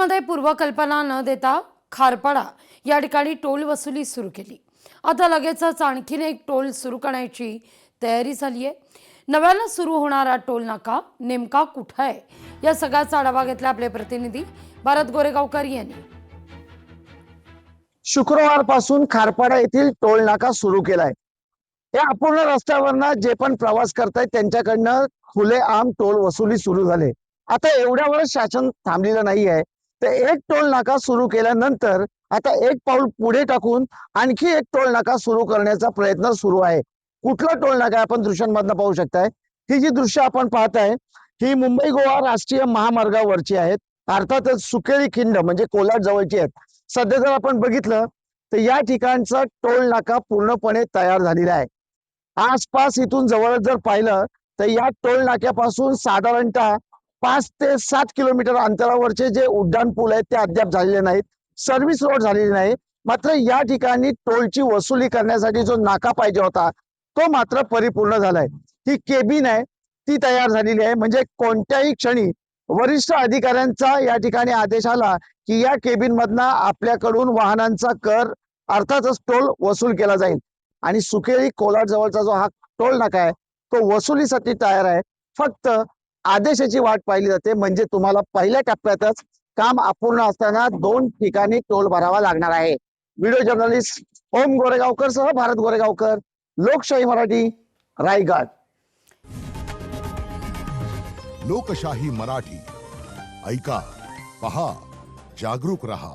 सुकेमध्ये पूर्वकल्पना न देता खारपाडा या ठिकाणी टोल वसुली सुरू केली। आता लगेचच आणखीन एक टोल सुरू करण्याची तयारी झाली आहे। नव्यानं सुरू होणारा टोल नाका नेमका कुठे आहे या सगळ्याचा आढावा घेतला आपले प्रतिनिधी भारत गोरेगावकर यांनी। शुक्रवारपासून खारपाडा येथील टोल नाका सुरू केलाय। या अपूर्ण रस्त्यावरनं जे पण प्रवास करतायत त्यांच्याकडनं खुलेआम टोल वसुली सुरू झाले। आता एवढ्यावर शासन थांबलेलं नाही आहे, तर एक टोल नाका सुरू केल्यानंतर आता एक पाऊल पुढे टाकून आणखी एक टोल नाका सुरू करण्याचा प्रयत्न सुरू आहे। कुठला टोल नाका आपण दृश्यांमधनं पाहू शकताय। ही जी दृश्य आपण पाहताय ही मुंबई गोवा राष्ट्रीय महामार्गावरची आहेत। अर्थातच सुकेळी खिंड म्हणजे कोलाड जवळची आहेत। सध्या जर आपण बघितलं तर या ठिकाणचा टोल नाका पूर्णपणे तयार झालेला आहे। आसपास इथून जवळ जर पाहिलं तर या टोल नाक्यापासून साधारणतः 5 ते 7 किलोमीटर अंतरावरचे जे उड्डाण पूल आहेत ते अद्याप झालेले नाहीत, सर्व्हिस रोड झालेली नाही। मात्र या ठिकाणी टोलची वसुली करण्यासाठी जो नाका पाहिजे होता तो मात्र परिपूर्ण झालाय। ही केबिन आहे ती तयार झालेली आहे, म्हणजे कोणत्याही क्षणी वरिष्ठ अधिकाऱ्यांचा या ठिकाणी आदेश आला की या केबिन मधनं आपल्याकडून वाहनांचा कर अर्थातच टोल वसूल केला जाईल। आणि सुकेळी कोलाड जवळचा जो हा टोल नाका आहे तो वसुलीसाठी तयार आहे। फक्त आदेशाची वाट पाहिली जाते, म्हणजे तुम्हाला पहिल्या टप्प्यातच काम अपूर्ण असताना 2 ठिकाणी टोल भरावा लागणार आहे। व्हिडिओ जर्नलिस्ट ओम गोरेगावकर सह भारत गोरेगावकर, लोकशाही मराठी, रायगड। लोकशाही मराठी ऐका, पहा, जागरूक रहा।